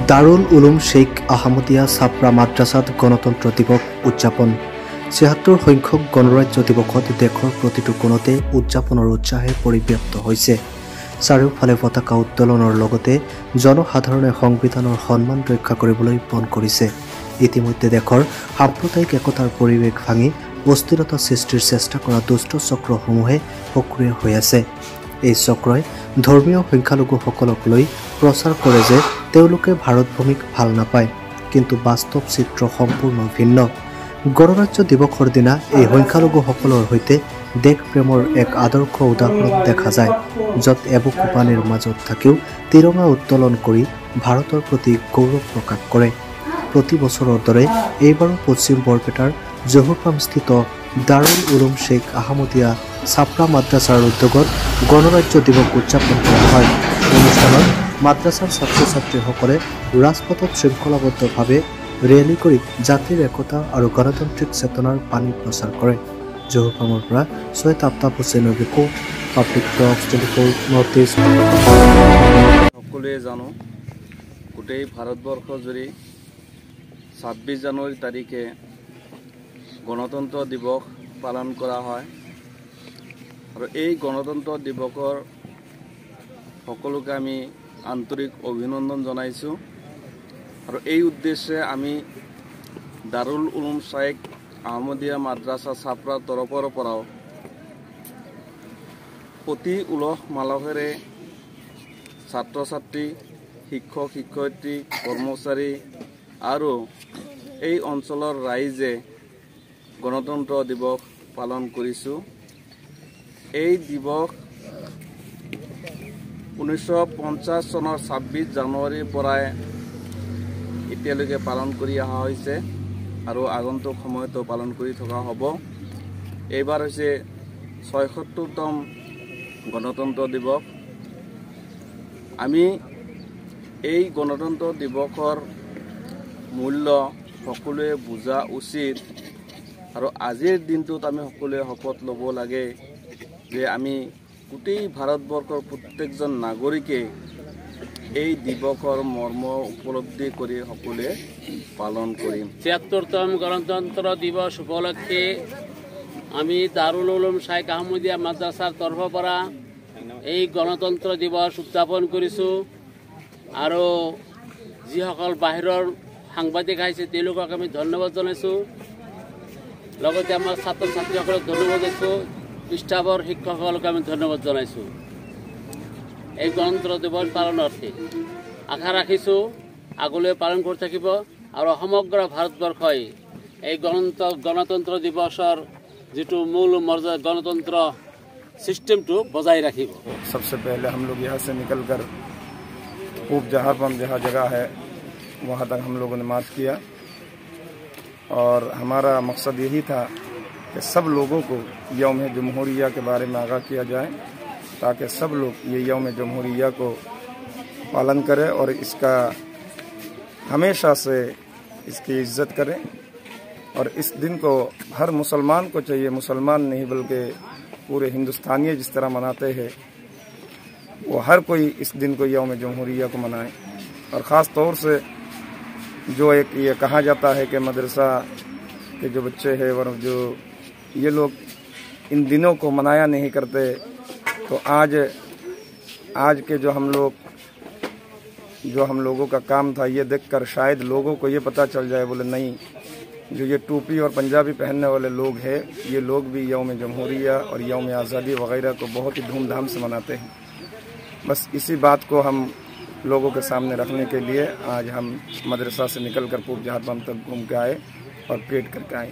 দাৰুল উলুম শেখ আহমদিয়া ছাপৰা মাদ্ৰাছাত গণতন্ত্ৰ দিৱস উদযাপন ৭৬ সংখ্যক গণৰাজ্য দিৱসত দেশৰ প্ৰতিটো কোণতে উদযাপনৰ উৎসাহে পৰিব্যাপ্ত হৈছে। চাৰিওফালে পতাকা উত্তোলনৰ লগতে জনসাধাৰণে সংবিধানৰ সন্মান ৰক্ষা কৰিবলৈ পণ কৰিছে। ইতিমধ্যে দেশৰ সাম্প্ৰদায়িক একতাৰ পৰিৱেশ ভাঙি অস্থিৰতা সৃষ্টিৰ চেষ্টা কৰা দুষ্ট চক্ৰসমূহে সক্ৰিয় হৈ আছে। এই চক্ৰই ধৰ্মীয় সংখ্যালঘুসকলক লৈ প্ৰচাৰ কৰে যে তেওঁলোকে ভাৰতভূমিক ভাল নাপায়, কিন্তু বাস্তৱ চিত্ৰ সম্পূৰ্ণ ভিন্ন। গণৰাজ্য দিৱসৰ দিনা এই সংখ্যালঘুসকলৰ সৈতে দেশপ্ৰেমৰ এক আদৰ্শ উদাহৰণ দেখা যায়, য'ত এবুকু পানীৰ মাজত থাকিও তিৰঙা উত্তোলন কৰি ভাৰতৰ প্ৰতি গৌৰৱ প্ৰকাশ কৰে। প্ৰতি বছৰৰ দৰে এইবাৰো পশ্চিম বৰপেটাৰ জহুৰফাৰ্মস্থিত দাৰুল উলুম শেখ আহমদিয়া ছাপৰা মাদ্ৰাছাৰ উদ্যোগত গণৰাজ্য দিৱস উদযাপন কৰা হয়। অনুষ্ঠানত মাদ্ৰাছাৰ ছাত্ৰ ছাত্ৰীসকলে ৰাজপথত শৃংখলাবদ্ধভাৱে ৰেলী কৰি জাতিৰ একতা আৰু গণতান্ত্ৰিক চেতনাৰ বাণী প্ৰচাৰ কৰে। জহুৰফাৰ্মৰ পৰা ছৈয়দ আফতাব হুছেইনৰ ৰিপৰ্ট, পাব্লিক টক্স 24 নৰ্থ ইষ্ট। সকলোৱে জানো গোটেই ভাৰতবৰ্ষ জুৰি ২৬ জানুৱাৰী তাৰিখে গণতন্ত্ৰ দিৱস পালন কৰা হয় আৰু এই গণতন্ত্ৰ দিৱসৰ সকলোকে আমি আন্তৰিক অভিনন্দন জনাইছোঁ আৰু এই উদ্দেশ্যে আমি দাৰুল উলুম শেখ আহমদিয়া মাদ্ৰাছা ছাপৰাৰ তৰফৰ পৰাও অতি উলহ মালহেৰে ছাত্ৰ ছাত্ৰী, শিক্ষক শিক্ষয়িত্ৰী, কৰ্মচাৰী আৰু এই অঞ্চলৰ ৰাইজে গণতন্ত্ৰ দিৱস পালন কৰিছোঁ। এই দিৱস ১৯৫০ চনৰ ২৬ জানুৱাৰীৰ পৰাই এতিয়ালৈকে পালন কৰি অহা হৈছে আৰু আগন্তুক সময়তো পালন কৰি থকা হ'ব। এইবাৰ হৈছে ৭৬তম গণতন্ত্ৰ দিৱস। আমি এই গণতন্ত্ৰ দিৱসৰ মূল্য সকলোৱে বুজা উচিত আৰু আজিৰ দিনটোত আমি সকলোৱে শপত ল'ব লাগে যে আমি গোটেই ভাৰতবৰ্ষৰ প্ৰত্যেকজন নাগৰিকে এই দিৱসৰ মৰ্ম উপলব্ধি কৰি সকলোৱে পালন কৰিম। ৭৬তম গণতন্ত্ৰ দিৱস উপলক্ষে আমি দাৰুল উলুম শেখ আহমদিয়া মাদ্ৰাছাৰ তৰফৰ পৰা এই গণতন্ত্ৰ দিৱস উদযাপন কৰিছোঁ আৰু যিসকল বাহিৰৰ সাংবাদিক আহিছে তেওঁলোকক আমি ধন্যবাদ জনাইছোঁ। লগতে আমাৰ ছাত্ৰ ছাত্ৰীসকলক ধন্যবাদ দিছোঁ, ষ্টাফৰ শিক্ষকসকলক আমি ধন্যবাদ জনাইছোঁ এই গণতন্ত্ৰ দিৱস পালনাৰ্থে। আশা ৰাখিছোঁ আগলৈ পালন কৰি থাকিব আৰু সমগ্ৰ ভাৰতবৰ্ষই এই গণতন্ত্ৰ দিৱসৰ যিটো মূল মৰ্যাদা গণতন্ত্ৰ सिस्टम तो बजाय रखेगा। सबसे पहले हम लोग यहाँ से निकलकर पूब जहारबम जहाँ जगह है वहाँ तक हम लोगों ने मार्च किया और हमारा मकसद यही था कि सब लोगों को यौम जमहूरिया के बारे में आगाह किया जाए ताकि सब लोग ये यौम जमहूरिया को पालन करें और इसका हमेशा से इसकी इज्जत करें। और इस दिन को हर मुसलमान को चाहिए, मुसलमान नहीं बल्कि पूरे हिंदुस्तानी जिस तरह मनाते हैं वो हर कोई इस दिन को यौम जमहूरिया को मनाए। और ख़ास तौर से जो एक ये कहा जाता है कि मदरसा के जो बच्चे हैं और जो ये लोग इन दिनों को मनाया नहीं करते, तो आज के जो हम लोगों का काम था ये देखकर शायद लोगों को ये पता चल जाए, बोले नहीं जो ये टोपी और पंजाबी पहनने वाले लोग हैं ये लोग भी यौम जमहूरिया और यौम आज़ादी वगैरह को बहुत ही धूमधाम से मनाते हैं। बस इसी बात को हम लोगों के सामने रखने के लिए आज हम मदरसा से निकलकर पूब जहारबम तक घूम के आए और परेड करके आए।